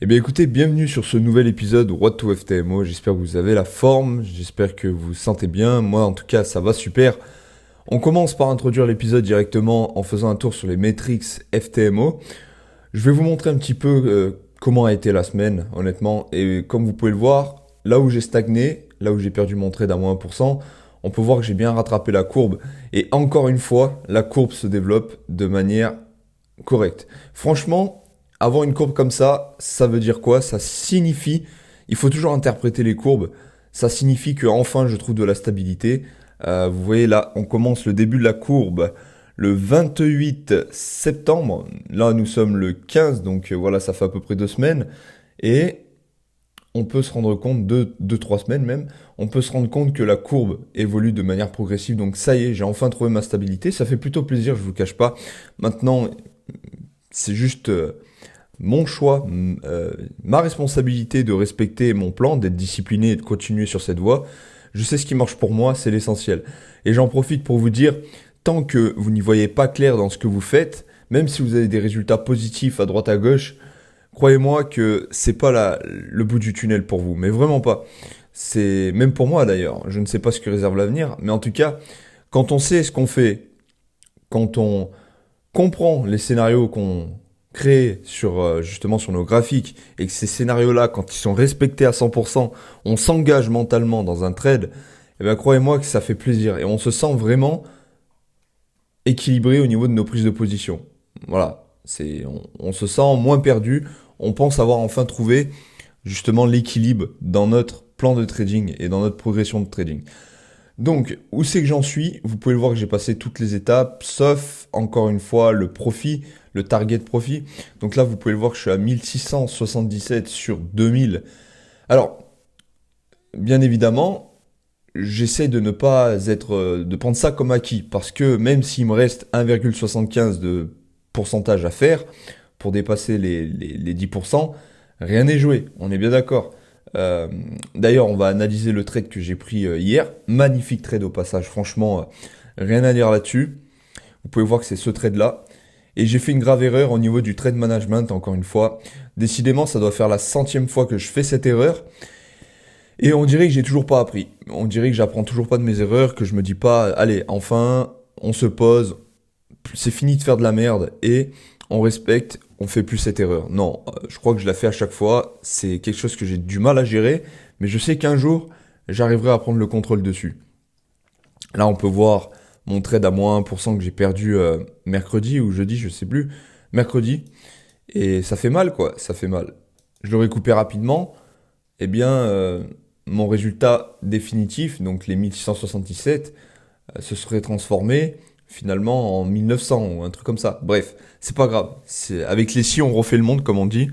Eh bien écoutez, bienvenue sur ce nouvel épisode What to FTMO, j'espère que vous avez la forme, j'espère que vous vous sentez bien, moi en tout cas ça va super. On commence par introduire l'épisode directement en faisant un tour sur les métriques FTMO. Je vais vous montrer un petit peu comment a été la semaine, honnêtement, et comme vous pouvez le voir, là où j'ai stagné, là où j'ai perdu mon trade à moins 1%, on peut voir que j'ai bien rattrapé la courbe, et encore une fois, la courbe se développe de manière correcte. Franchement, avoir une courbe comme ça veut dire quoi? Ça signifie, il faut toujours interpréter les courbes, ça signifie que enfin je trouve de la stabilité. Vous voyez là, on commence le début de la courbe le 28 septembre. Là, nous sommes le 15, donc voilà, ça fait à peu près 2 semaines. Et on peut se rendre compte, 3 semaines même, on peut se rendre compte que la courbe évolue de manière progressive. Donc ça y est, j'ai enfin trouvé ma stabilité. Ça fait plutôt plaisir, je vous cache pas. Maintenant, c'est juste mon choix, ma responsabilité de respecter mon plan, d'être discipliné et de continuer sur cette voie. Je sais ce qui marche pour moi, c'est l'essentiel. Et j'en profite pour vous dire, tant que vous n'y voyez pas clair dans ce que vous faites, même si vous avez des résultats positifs à droite à gauche, croyez-moi que c'est pas le bout du tunnel pour vous, mais vraiment pas. C'est même pour moi d'ailleurs. Je ne sais pas ce que réserve l'avenir, mais en tout cas, quand on sait ce qu'on fait, quand on comprend les scénarios qu'on crée sur justement sur nos graphiques et que ces scénarios-là, quand ils sont respectés à 100%, on s'engage mentalement dans un trade, eh bien croyez-moi que ça fait plaisir et on se sent vraiment équilibré au niveau de nos prises de position. Voilà, on se sent moins perdu, on pense avoir enfin trouvé justement l'équilibre dans notre plan de trading et dans notre progression de trading. Donc, où c'est que j'en suis? Vous pouvez le voir que j'ai passé toutes les étapes, sauf, encore une fois, le profit, le target profit. Donc là, vous pouvez le voir que je suis à 1677 sur 2000. Alors, bien évidemment, j'essaie de ne pas de prendre ça comme acquis, parce que même s'il me reste 1,75 de pourcentage à faire pour dépasser les 10%, rien n'est joué, on est bien d'accord. Euh, D'ailleurs, on va analyser le trade que j'ai pris hier. Magnifique trade au passage, franchement, rien à dire là-dessus. Vous pouvez voir que c'est ce trade-là. Et j'ai fait une grave erreur au niveau du trade management, encore une fois. Décidément, ça doit faire la centième fois que je fais cette erreur. Et on dirait que j'ai toujours pas appris. On dirait que j'apprends toujours pas de mes erreurs, que je me dis pas, allez, enfin, on se pose, c'est fini de faire de la merde et on respecte, on fait plus cette erreur. Non, je crois que je la fais à chaque fois. C'est quelque chose que j'ai du mal à gérer, mais je sais qu'un jour, j'arriverai à prendre le contrôle dessus. Là, on peut voir mon trade à moins 1% que j'ai perdu mercredi ou jeudi, je sais plus, mercredi. Et ça fait mal, quoi, ça fait mal. Je l'aurais coupé rapidement, eh bien, mon résultat définitif, donc les 1677, se serait transformé finalement en 1900 ou un truc comme ça. Bref, c'est pas grave. Avec les si on refait le monde, comme on dit,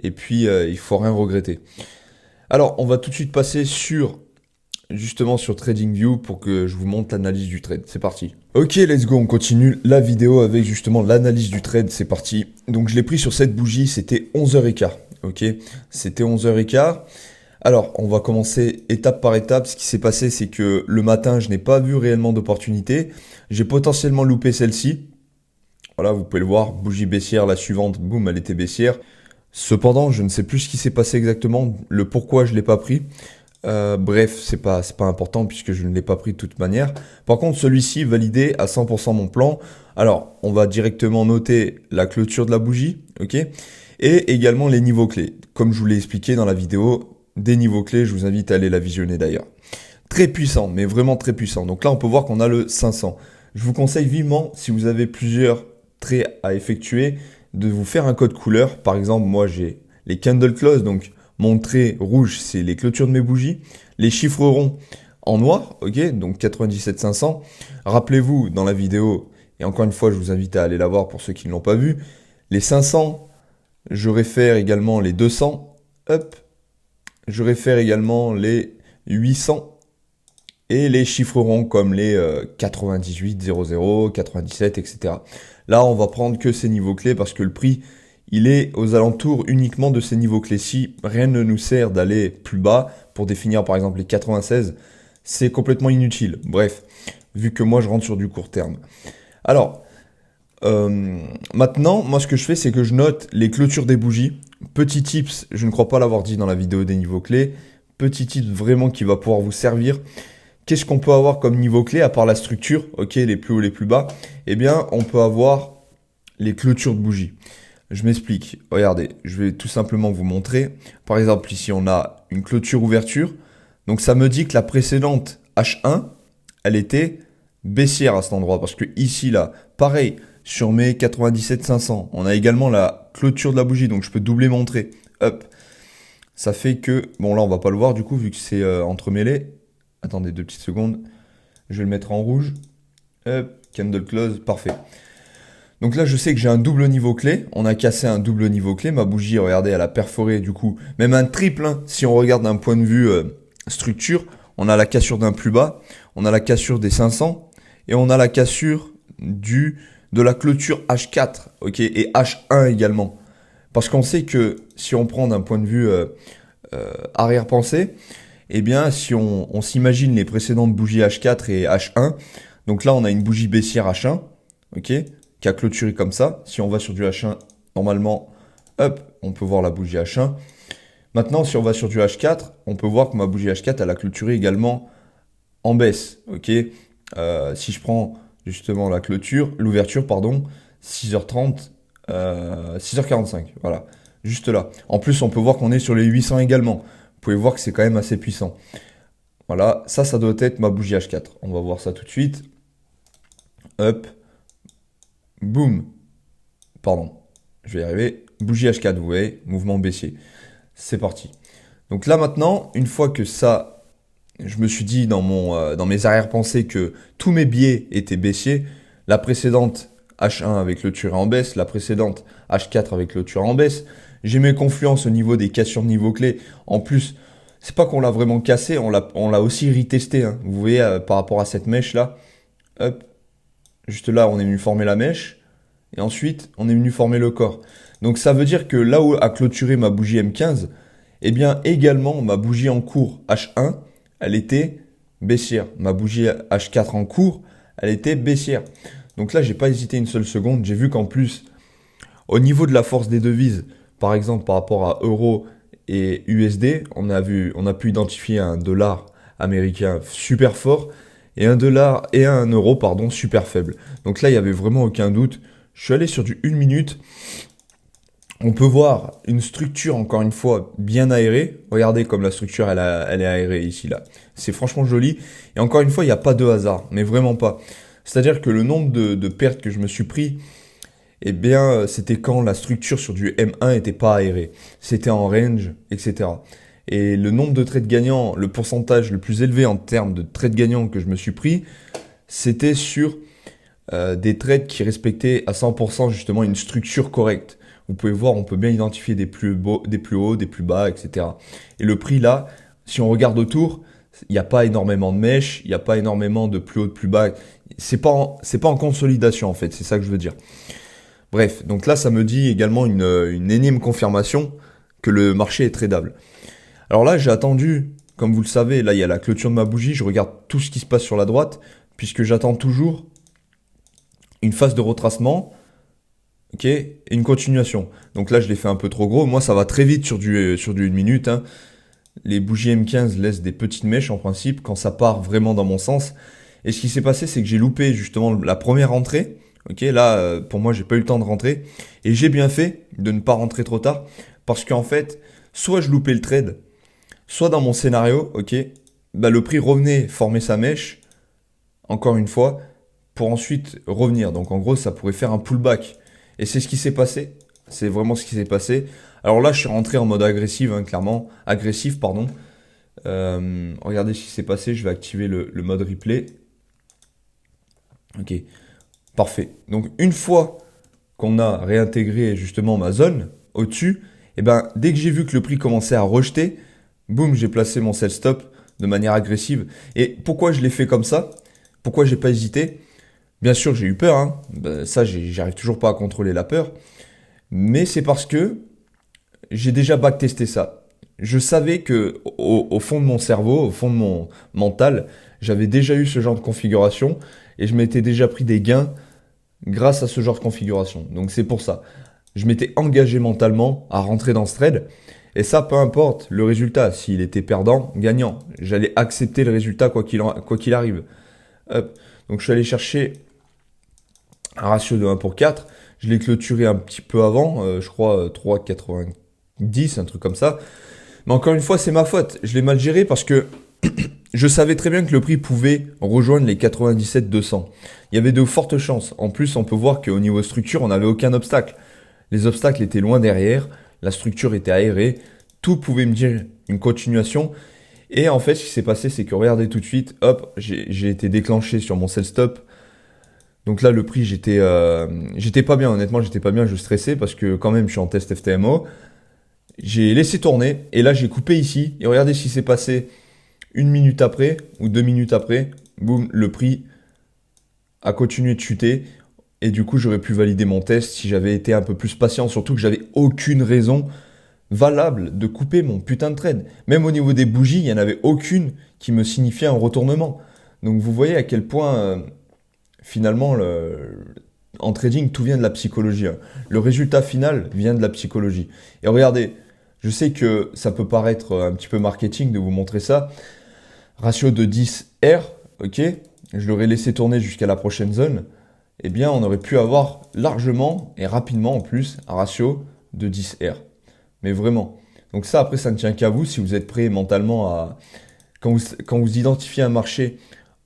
et puis il faut rien regretter. Alors, on va tout de suite passer justement sur TradingView pour que je vous montre l'analyse du trade. C'est parti. Ok, let's go, on continue la vidéo avec justement l'analyse du trade. C'est parti. Donc, je l'ai pris sur cette bougie, c'était 11h15. Ok, c'était 11h15. Alors, on va commencer étape par étape. Ce qui s'est passé, c'est que le matin, je n'ai pas vu réellement d'opportunité. J'ai potentiellement loupé celle-ci. Voilà, vous pouvez le voir, bougie baissière, la suivante, boum, elle était baissière. Cependant, je ne sais plus ce qui s'est passé exactement, le pourquoi je l'ai pas pris. Bref, c'est pas important puisque je ne l'ai pas pris de toute manière. Par contre, celui-ci validé à 100% mon plan. Alors, on va directement noter la clôture de la bougie, ok, et également les niveaux clés. Comme je vous l'ai expliqué dans la vidéo, des niveaux clés, je vous invite à aller la visionner d'ailleurs. Très puissant, mais vraiment très puissant. Donc là, on peut voir qu'on a le 500. Je vous conseille vivement, si vous avez plusieurs traits à effectuer, de vous faire un code couleur. Par exemple, moi, j'ai les candle close, donc mon trait rouge, c'est les clôtures de mes bougies. Les chiffres ronds en noir, ok, donc 97 500. Rappelez-vous, dans la vidéo, et encore une fois, je vous invite à aller la voir pour ceux qui ne l'ont pas vu, les 500, je réfère également les 200, hop, je réfère également les 800 et les chiffres ronds comme les 98, 00, 97, etc. Là, on va prendre que ces niveaux clés parce que le prix, il est aux alentours uniquement de ces niveaux clés-ci. Rien ne nous sert d'aller plus bas pour définir par exemple les 96. C'est complètement inutile. Bref, vu que moi je rentre sur du court terme. Alors, Maintenant, moi ce que je fais, c'est que je note les clôtures des bougies. Petit tips, je ne crois pas l'avoir dit dans la vidéo des niveaux clés. Petit tips vraiment qui va pouvoir vous servir. Qu'est-ce qu'on peut avoir comme niveau clé à part la structure, ok, les plus hauts, les plus bas? Eh bien, on peut avoir les clôtures de bougies. Je m'explique. Regardez, je vais tout simplement vous montrer. Par exemple, ici, on a une clôture ouverture. Donc, ça me dit que la précédente H1, elle était baissière à cet endroit. Parce que ici, là, pareil, sur mes 97 500, on a également la clôture de la bougie. Donc, je peux doubler mon trait. Hop. Ça fait que... Bon, là, on va pas le voir du coup, vu que c'est entremêlé. Attendez 2 petites secondes. Je vais le mettre en rouge. Hop. Candle close. Parfait. Donc là, je sais que j'ai un double niveau clé. On a cassé un double niveau clé. Ma bougie, regardez, elle a perforé du coup. Même un triple, hein. Si on regarde d'un point de vue structure, on a la cassure d'un plus bas. On a la cassure des 500. Et on a la cassure de la clôture H4. Ok, et H1 également. Parce qu'on sait que si on prend d'un point de vue arrière-pensée, eh bien, si on s'imagine les précédentes bougies H4 et H1, donc là, on a une bougie baissière H1. Ok, qui a clôturé comme ça. Si on va sur du H1, normalement, hop, on peut voir la bougie H1. Maintenant, si on va sur du H4, on peut voir que ma bougie H4, elle a clôturé également en baisse. Ok. Si je prends justement l'ouverture, pardon, 6h30, 6h45, voilà, juste là. En plus, on peut voir qu'on est sur les 800 également. Vous pouvez voir que c'est quand même assez puissant. Voilà, ça doit être ma bougie H4. On va voir ça tout de suite. Hop. Boum. Pardon, je vais y arriver. Bougie H4, vous voyez, mouvement baissier. C'est parti. Donc là maintenant, une fois que ça, je me suis dit dans mes arrière-pensées que tous mes biais étaient baissiers, la précédente H1 avec le tiré en baisse, la précédente H4 avec le tiré en baisse, j'ai mes confluences au niveau des cassures de niveau clé. En plus, c'est pas qu'on l'a vraiment cassé, on l'a aussi retesté. Hein. Vous voyez, par rapport à cette mèche là, hop, juste là, on est venu former la mèche. Et ensuite, on est venu former le corps. Donc ça veut dire que là où a clôturé ma bougie M15, eh bien également ma bougie en cours H1, elle était baissière. Ma bougie H4 en cours, elle était baissière. Donc là, j'ai pas hésité une seule seconde. J'ai vu qu'en plus, au niveau de la force des devises, par exemple par rapport à euro et USD, on a pu identifier un dollar américain super fort et un dollar et un euro, pardon, super faible. Donc là, il y avait vraiment aucun doute. Je suis allé sur du 1 minute. On peut voir une structure, encore une fois, bien aérée. Regardez comme la structure, elle est aérée ici, là. C'est franchement joli. Et encore une fois, il n'y a pas de hasard, mais vraiment pas. C'est-à-dire que le nombre de pertes que je me suis pris, eh bien, c'était quand la structure sur du M1 n'était pas aérée. C'était en range, etc. Et le nombre de trades gagnants, le pourcentage le plus élevé en termes de trades gagnants que je me suis pris, c'était sur des trades qui respectaient à 100% justement une structure correcte. Vous pouvez voir, on peut bien identifier des plus hauts, des plus bas, etc. Et le prix là, si on regarde autour, il n'y a pas énormément de mèches, il n'y a pas énormément de plus haut, de plus bas. C'est pas en consolidation en fait, c'est ça que je veux dire. Bref, donc là ça me dit également une énième confirmation que le marché est tradable. Alors là j'ai attendu, comme vous le savez, là il y a la clôture de ma bougie, je regarde tout ce qui se passe sur la droite, puisque j'attends toujours une phase de retracement, ok, et une continuation. Donc là, je l'ai fait un peu trop gros. Moi, ça va très vite sur du 1 minute. Hein. Les bougies M15 laissent des petites mèches en principe quand ça part vraiment dans mon sens. Et ce qui s'est passé, c'est que j'ai loupé justement la première rentrée. Ok, là, pour moi, j'ai pas eu le temps de rentrer. Et j'ai bien fait de ne pas rentrer trop tard. Parce qu'en fait, soit je loupais le trade, soit dans mon scénario, ok, bah, le prix revenait former sa mèche, encore une fois, pour ensuite revenir. Donc en gros, ça pourrait faire un pullback. Et c'est ce qui s'est passé. C'est vraiment ce qui s'est passé. Alors là, je suis rentré en mode agressif, hein, clairement. Agressif, pardon. Regardez ce qui s'est passé. Je vais activer le mode replay. Ok. Parfait. Donc une fois qu'on a réintégré justement ma zone au-dessus, et ben dès que j'ai vu que le prix commençait à rejeter, boum, j'ai placé mon sell stop de manière agressive. Et pourquoi je l'ai fait comme ça? Pourquoi j'ai pas hésité? Bien sûr, j'ai eu peur, hein. Ben, ça, j'arrive toujours pas à contrôler la peur. Mais c'est parce que j'ai déjà backtesté ça. Je savais que au fond de mon cerveau, au fond de mon mental, j'avais déjà eu ce genre de configuration et je m'étais déjà pris des gains grâce à ce genre de configuration. Donc c'est pour ça. Je m'étais engagé mentalement à rentrer dans ce trade. Et ça, peu importe le résultat. S'il était perdant, gagnant. J'allais accepter le résultat quoi qu'il arrive. Hop. Donc je suis allé chercher un ratio de 1 pour 4. Je l'ai clôturé un petit peu avant. Je crois 3,90, un truc comme ça. Mais encore une fois, c'est ma faute. Je l'ai mal géré parce que je savais très bien que le prix pouvait rejoindre les 97-200. Il y avait de fortes chances. En plus, on peut voir qu'au niveau structure, on n'avait aucun obstacle. Les obstacles étaient loin derrière, la structure était aérée, tout pouvait me dire une continuation. Et en fait, ce qui s'est passé, c'est que regardez tout de suite, hop, j'ai été déclenché sur mon sell stop. Donc là, le prix, j'étais pas bien, honnêtement, j'étais pas bien, je stressais parce que quand même, je suis en test FTMO. J'ai laissé tourner et là, j'ai coupé ici. Et regardez ce qui s'est passé 1 minute après ou 2 minutes après. Boum, le prix a continué de chuter. Et du coup, j'aurais pu valider mon test si j'avais été un peu plus patient. Surtout que j'avais aucune raison valable de couper mon putain de trade. Même au niveau des bougies, il n'y en avait aucune qui me signifiait un retournement. Donc vous voyez à quel point, finalement, en trading, tout vient de la psychologie. Hein. Le résultat final vient de la psychologie. Et regardez, je sais que ça peut paraître un petit peu marketing de vous montrer ça. Ratio de 10R, ok, je l'aurais laissé tourner jusqu'à la prochaine zone. Eh bien, on aurait pu avoir largement et rapidement en plus un ratio de 10R. Mais vraiment. Donc ça, après, ça ne tient qu'à vous si vous êtes prêt mentalement à... Quand vous identifiez un marché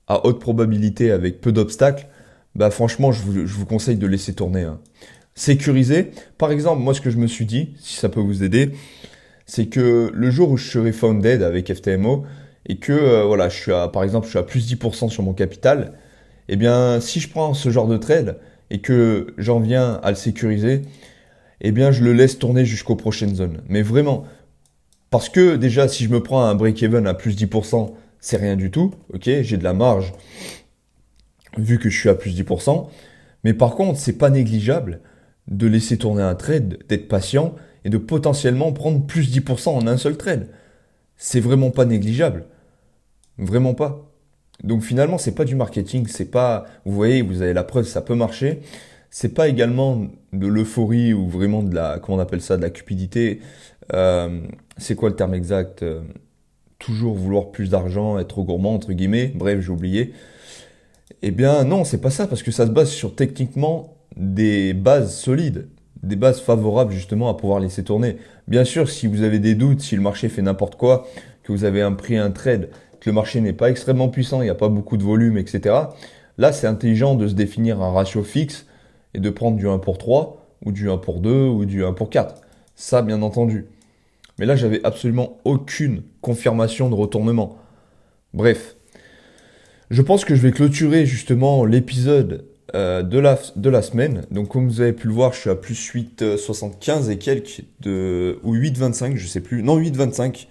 à haute probabilité avec peu d'obstacles, bah franchement, je vous conseille de laisser tourner. Hein. Sécuriser. Par exemple, moi, ce que je me suis dit, si ça peut vous aider, c'est que le jour où je serai founded avec FTMO et que, voilà, par exemple, je suis à plus 10% sur mon capital, eh bien, si je prends ce genre de trade et que j'en viens à le sécuriser, eh bien, je le laisse tourner jusqu'aux prochaines zones. Mais vraiment, parce que déjà, si je me prends un break-even à plus 10%, c'est rien du tout, ok, j'ai de la marge vu que je suis à plus 10%. Mais par contre, c'est pas négligeable de laisser tourner un trade, d'être patient et de potentiellement prendre plus 10% en un seul trade. C'est vraiment pas négligeable. Vraiment pas. Donc finalement, c'est pas du marketing, c'est pas, vous voyez, vous avez la preuve, ça peut marcher. C'est pas également de l'euphorie ou vraiment de la, comment on appelle ça, de la cupidité. C'est quoi le terme exact? Toujours vouloir plus d'argent, être gourmand, entre guillemets. Bref, j'ai oublié. Eh bien non, c'est pas ça, parce que ça se base sur techniquement des bases solides, des bases favorables justement à pouvoir laisser tourner. Bien sûr, si vous avez des doutes, si le marché fait n'importe quoi, que vous avez pris un trade, que le marché n'est pas extrêmement puissant, il n'y a pas beaucoup de volume, etc. Là, c'est intelligent de se définir un ratio fixe et de prendre du 1 pour 3, ou du 1 pour 2, ou du 1 pour 4. Ça, bien entendu. Mais là, j'avais absolument aucune confirmation de retournement. Bref. Je pense que je vais clôturer justement l'épisode de la semaine. Donc comme vous avez pu le voir, je suis à plus 8,75 et quelques ou 8,25, je sais plus. Non, 8,25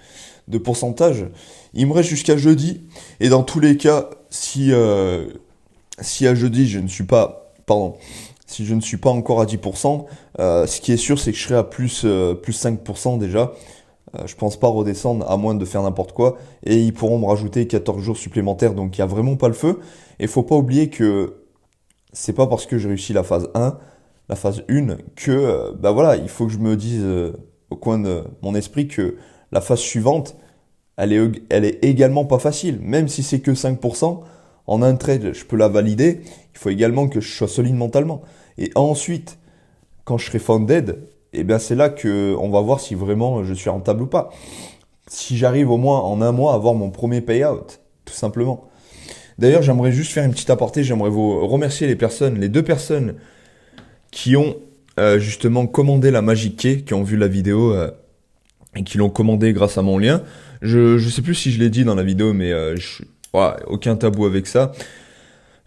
de pourcentage. Il me reste jusqu'à jeudi. Et dans tous les cas, si à jeudi je ne suis pas, pardon, si je ne suis pas encore à 10%, ce qui est sûr, c'est que je serai à plus 5% déjà. Je pense pas redescendre à moins de faire n'importe quoi. Et ils pourront me rajouter 14 jours supplémentaires. Donc il n'y a vraiment pas le feu. Et faut pas oublier que c'est pas parce que j'ai réussi la phase 1, la phase 1, que bah voilà, il faut que je me dise au coin de mon esprit que la phase suivante, elle est également pas facile. Même si c'est que 5%, en un trade, je peux la valider. Il faut également que je sois solide mentalement. Et ensuite, quand je serai founded, et bien c'est là qu'on va voir si vraiment je suis rentable ou pas. Si j'arrive au moins en un mois à avoir mon premier payout, tout simplement. D'ailleurs, j'aimerais juste faire une petite aparté, j'aimerais vous remercier les 2 personnes qui ont justement commandé la Magic Key, qui ont vu la vidéo et qui l'ont commandé grâce à mon lien. Je sais plus si je l'ai dit dans la vidéo, mais voilà, aucun tabou avec ça.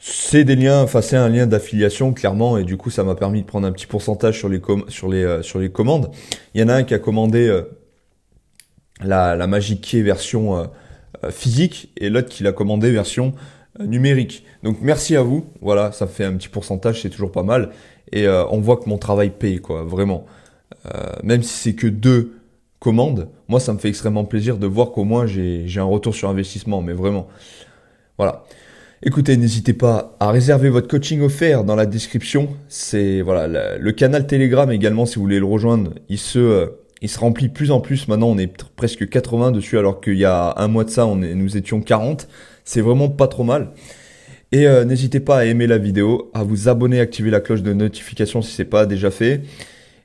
C'est des liens, enfin c'est un lien d'affiliation clairement et du coup ça m'a permis de prendre un petit pourcentage sur les commandes. Il y en a un qui a commandé la Magic Key version physique et l'autre qui l'a commandé version numérique. Donc merci à vous, voilà, ça fait un petit pourcentage, c'est toujours pas mal et on voit que mon travail paye quoi, vraiment. Même si c'est que 2 commandes, moi ça me fait extrêmement plaisir de voir qu'au moins j'ai un retour sur investissement, mais vraiment. Voilà. Écoutez, n'hésitez pas à réserver votre coaching offert dans la description. C'est voilà le canal Telegram également si vous voulez le rejoindre. Il se remplit de plus en plus. Maintenant, on est presque 80 dessus alors qu'il y a un mois de ça, nous étions 40. C'est vraiment pas trop mal. Et n'hésitez pas à aimer la vidéo, à vous abonner, activer la cloche de notification si c'est pas déjà fait.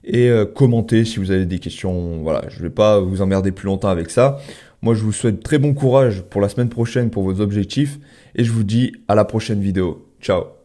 Et commenter si vous avez des questions. Voilà, je vais pas vous emmerder plus longtemps avec ça. Moi, je vous souhaite très bon courage pour la semaine prochaine pour vos objectifs et je vous dis à la prochaine vidéo. Ciao.